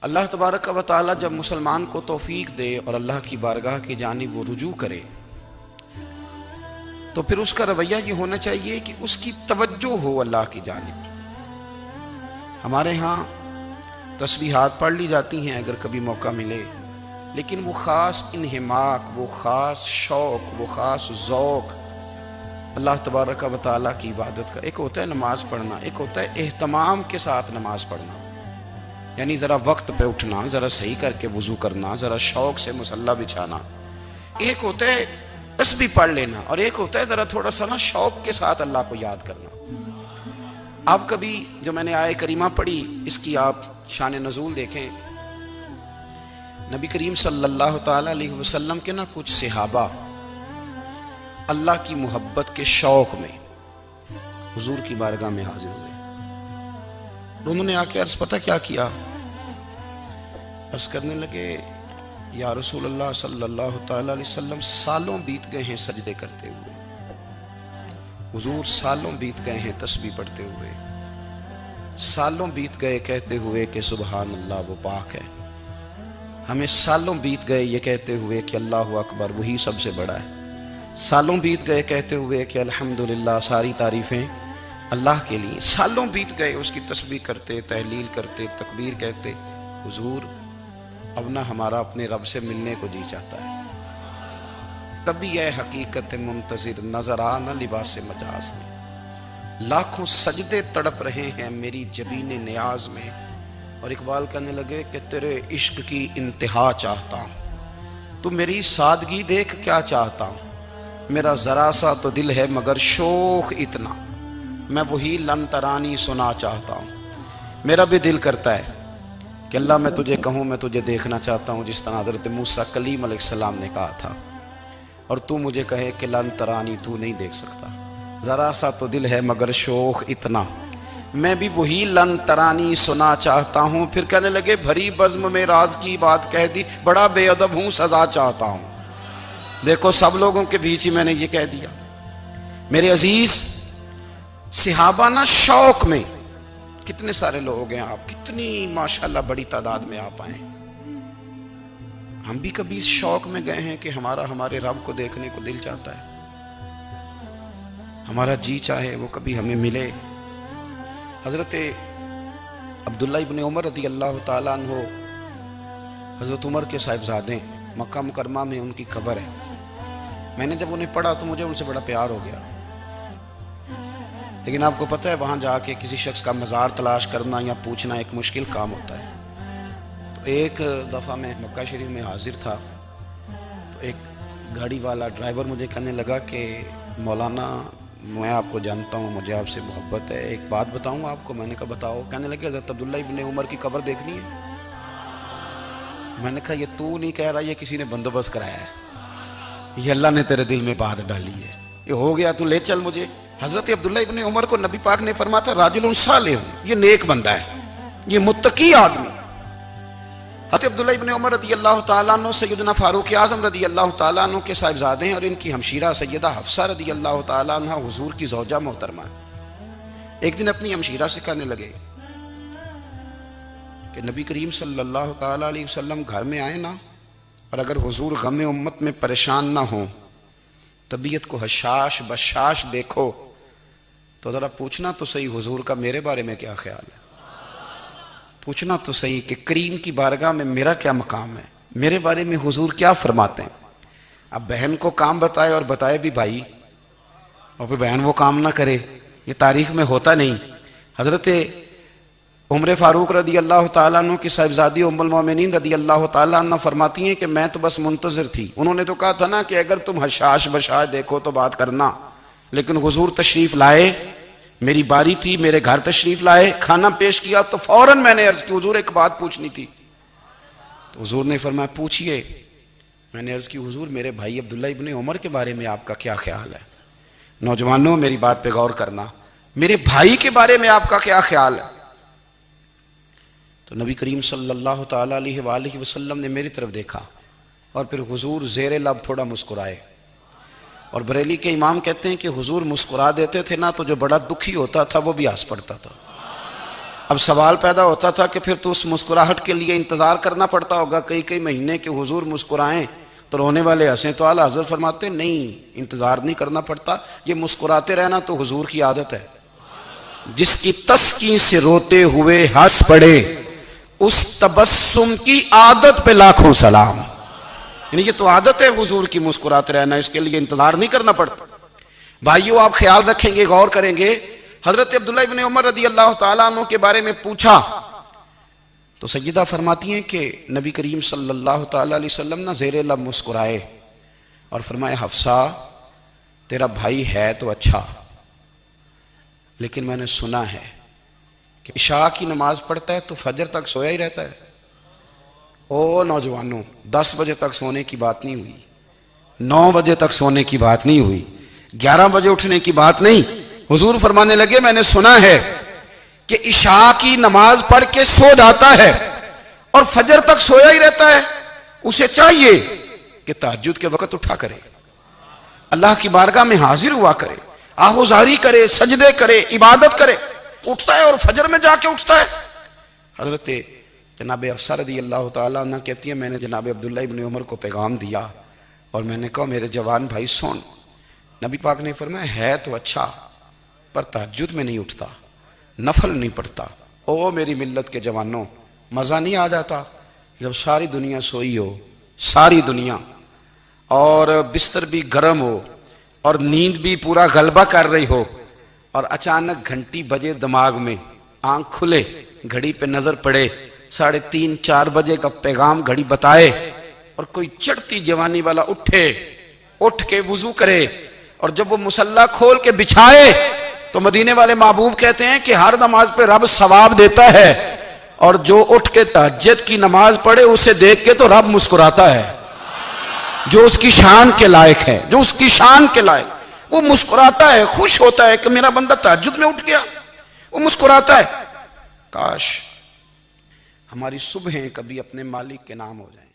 اللہ تبارک و تعالی جب مسلمان کو توفیق دے اور اللہ کی بارگاہ کی جانب وہ رجوع کرے تو پھر اس کا رویہ یہ ہونا چاہیے کہ اس کی توجہ ہو اللہ کی جانب. ہمارے ہاں تسبیحات پڑھ لی جاتی ہیں اگر کبھی موقع ملے، لیکن وہ خاص انہماک، وہ خاص شوق، وہ خاص ذوق اللہ تبارک و تعالیٰ کی عبادت کا. ایک ہوتا ہے نماز پڑھنا، ایک ہوتا ہے اہتمام کے ساتھ نماز پڑھنا، یعنی ذرا وقت پہ اٹھنا، ذرا صحیح کر کے وضو کرنا، ذرا شوق سے مصلی بچھانا. ایک ہوتا ہے تسبیح پڑھ لینا، اور ایک ہوتا ہے ذرا تھوڑا سا نا شوق کے ساتھ اللہ کو یاد کرنا. آپ کبھی جو میں نے آیہ کریمہ پڑھی اس کی آپ شان نزول دیکھیں. نبی کریم صلی اللہ تعالی علیہ وسلم کے نا کچھ صحابہ اللہ کی محبت کے شوق میں حضور کی بارگاہ میں حاضر ہوئے. انہوں نے آ کے عرض پتہ کیا کیا؟ عرض کرنے لگے یا رسول اللہ صلی اللہ تعالی علیہ وسلم سالوں بیت گئے ہیں سجدے کرتے ہوئے، حضور سالوں بیت گئے ہیں تسبیح پڑھتے ہوئے، سالوں بیت گئے کہتے ہوئے کہ سبحان اللہ وہ پاک ہے، ہمیں سالوں بیت گئے یہ کہتے ہوئے کہ اللہ اکبر وہی سب سے بڑا ہے، سالوں بیت گئے کہتے ہوئے کہ الحمدللہ ساری تعریفیں اللہ کے لیے، سالوں بیت گئے اس کی تسبیح کرتے، تحلیل کرتے، تکبیر کہتے. حضور اب نہ ہمارا اپنے رب سے ملنے کو جی چاہتا ہے. کبھی اے حقیقت منتظر نظر آ نہ لباس مجاز میں، لاکھوں سجدے تڑپ رہے ہیں میری جبین نیاز میں. اور اقبال کہنے لگے کہ تیرے عشق کی انتہا چاہتا ہوں، تو میری سادگی دیکھ کیا چاہتا ہوں، میرا ذرا سا تو دل ہے مگر شوق اتنا، میں وہی لن ترانی سنا چاہتا ہوں. میرا بھی دل کرتا ہے کہ اللہ میں تجھے کہوں میں تجھے دیکھنا چاہتا ہوں جس طرح حضرت موسیٰ کلیم علیہ السلام نے کہا تھا، اور تو مجھے کہے کہ لن ترانی تو نہیں دیکھ سکتا، ذرا سا تو دل ہے مگر شوق اتنا، میں بھی وہی لن ترانی سنا چاہتا ہوں. پھر کہنے لگے بھری بزم میں راز کی بات کہہ دی، بڑا بے ادب ہوں سزا چاہتا ہوں. دیکھو سب لوگوں کے بیچ ہی میں نے یہ کہہ دیا. میرے عزیز صحابہ نا شوق میں، کتنے سارے لوگ ہیں آپ، کتنی ماشاءاللہ بڑی تعداد میں آپ آئے. ہم بھی کبھی اس شوق میں گئے ہیں کہ ہمارے رب کو دیکھنے کو دل چاہتا ہے، ہمارا جی چاہے وہ کبھی ہمیں ملے. حضرت عبداللہ ابن عمر رضی اللہ تعالیٰ عنہ حضرت عمر کے صاحبزادے، مکہ مکرمہ میں ان کی قبر ہے. میں نے جب انہیں پڑھا تو مجھے ان سے بڑا پیار ہو گیا. لیکن آپ کو پتہ ہے وہاں جا کے کسی شخص کا مزار تلاش کرنا یا پوچھنا ایک مشکل کام ہوتا ہے. تو ایک دفعہ میں مکہ شریف میں حاضر تھا، تو ایک گاڑی والا ڈرائیور مجھے کہنے لگا کہ مولانا میں آپ کو جانتا ہوں، مجھے آپ سے محبت ہے، ایک بات بتاؤں آپ کو. میں نے کہا بتاؤ. کہنے لگے حضرت عبداللہ ابن عمر کی قبر دیکھنی ہے. میں نے کہا یہ تو نہیں کہہ رہا، یہ کسی نے بندوبست کرایا ہے، یہ اللہ نے تیرے دل میں بات ڈالی ہے، یہ ہو گیا تو لے چل مجھے. حضرت عبداللہ ابن عمر کو نبی پاک نے فرمایا تھا راجل صالح، یہ نیک بندہ ہے، یہ متقی آدمی. حضرت عبداللہ ابن عمر رضی اللہ تعالیٰ عنہ سیدنا فاروق اعظم رضی اللہ تعالیٰ عنہ کے صاحبزادے ہیں، اور ان کی ہمشیرہ سیدہ حفصہ رضی اللہ تعالیٰ عنہ حضور کی زوجہ محترمہ. ایک دن اپنی ہمشیرہ سے کہنے لگے کہ نبی کریم صلی اللہ تعالیٰ علیہ وسلم گھر میں آئے نا، اور اگر حضور غم امت میں پریشان نہ ہوں، طبیعت کو حشاش بشاش دیکھو، تو ذرا پوچھنا تو صحیح حضور کا میرے بارے میں کیا خیال ہے، پوچھنا تو صحیح کہ کریم کی بارگاہ میں میرا کیا مقام ہے، میرے بارے میں حضور کیا فرماتے ہیں. اب بہن کو کام بتائے اور بتائے بھی بھائی، اور پھر بہن وہ کام نہ کرے، یہ تاریخ میں ہوتا نہیں. حضرت عمر فاروق رضی اللہ تعالیٰ عنہ کی صاحبزادی ام المومنین رضی اللہ تعالیٰ عنہ فرماتی ہیں کہ میں تو بس منتظر تھی. انہوں نے تو کہا تھا نا کہ اگر تم حشاش بشاش دیکھو تو بات کرنا، لیکن حضور تشریف لائے، میری باری تھی، میرے گھر تشریف لائے، کھانا پیش کیا تو فوراً میں نے عرض کی حضور ایک بات پوچھنی تھی. تو حضور نے فرمایا پوچھئے. میں نے عرض کی حضور میرے بھائی عبداللہ ابن عمر کے بارے میں آپ کا کیا خیال ہے؟ نوجوانوں میری بات پہ غور کرنا، میرے بھائی کے بارے میں آپ کا کیا خیال ہے؟ تو نبی کریم صلی اللہ تعالیٰ علیہ وآلہ وسلم نے میری طرف دیکھا، اور پھر حضور زیر لب تھوڑا مسکرائے. اور بریلی کے امام کہتے ہیں کہ حضور مسکرا دیتے تھے نا تو جو بڑا دکھی ہوتا تھا وہ بھی ہنس پڑتا تھا. اب سوال پیدا ہوتا تھا کہ پھر تو اس مسکراہٹ کے لیے انتظار کرنا پڑتا ہوگا کئی مہینے کہ حضور مسکرائیں تو رونے والے ہنسیں، تو اعلیٰ حضرت فرماتے نہیں، انتظار نہیں کرنا پڑتا، یہ مسکراتے رہنا تو حضور کی عادت ہے۔ جس کی تسکین سے روتے ہوئے ہنس پڑے اس تبسم کی عادت پہ لاکھوں سلام۔ یعنی یہ تو عادت ہے حضور کی مسکراتے رہنا، اس کے لیے انتظار نہیں کرنا پڑتا۔ بھائیو آپ خیال رکھیں گے، غور کریں گے، حضرت عبداللہ ابن عمر رضی اللہ تعالیٰ عنہ کے بارے میں پوچھا تو سیدہ فرماتی ہیں کہ نبی کریم صلی اللہ تعالیٰ علیہ وسلم نہ زیر لب مسکرائے اور فرمائے حفصہ تیرا بھائی ہے تو اچھا، لیکن میں نے سنا ہے کہ عشاء کی نماز پڑھتا ہے تو فجر تک سویا ہی رہتا ہے۔ او نوجوانوں، 10 بجے تک سونے کی بات نہیں ہوئی، 9 بجے تک سونے کی بات نہیں ہوئی، 11 بجے اٹھنے کی بات نہیں۔ حضور فرمانے لگے میں نے سنا ہے کہ عشاء کی نماز پڑھ کے سو جاتا ہے اور فجر تک سویا ہی رہتا ہے، اسے چاہیے کہ تہجد کے وقت اٹھا کرے، اللہ کی بارگاہ میں حاضر ہوا کرے، آہوزاری کرے، سجدے کرے، عبادت کرے، اٹھتا ہے اور فجر میں جا کے اٹھتا ہے۔ حضرت جناب حفصہ رضی اللہ تعالیٰ عنہ کہتی ہے میں نے جناب عبداللہ ابن عمر کو پیغام دیا اور میں نے کہا میرے جوان بھائی سن، نبی پاک نے فرمایا ہے تو اچھا پر تہجد میں نہیں اٹھتا، نفل نہیں پڑھتا۔ او میری ملت کے جوانوں، مزہ نہیں آ جاتا جب ساری دنیا سوئی ہو، ساری دنیا، اور بستر بھی گرم ہو اور نیند بھی پورا غلبہ کر رہی ہو، اور اچانک گھنٹی بجے دماغ میں، آنکھ کھلے، گھڑی پہ نظر پڑے، 3:30 4 بجے کا پیغام گھڑی بتائے، اور کوئی چڑھتی جوانی والا اٹھ کے وضو کرے، اور جب وہ مصلی کھول کے بچھائے تو مدینے والے محبوب کہتے ہیں کہ ہر نماز پہ رب ثواب دیتا ہے، اور جو اٹھ کے تہجد کی نماز پڑھے اسے دیکھ کے تو رب مسکراتا ہے، جو اس کی شان کے لائق ہے، جو اس کی شان کے لائق، وہ مسکراتا ہے، خوش ہوتا ہے کہ میرا بندہ تہجد میں اٹھ گیا، وہ مسکراتا ہے۔ کاش ہماری صبحیں کبھی اپنے مالک کے نام ہو جائیں۔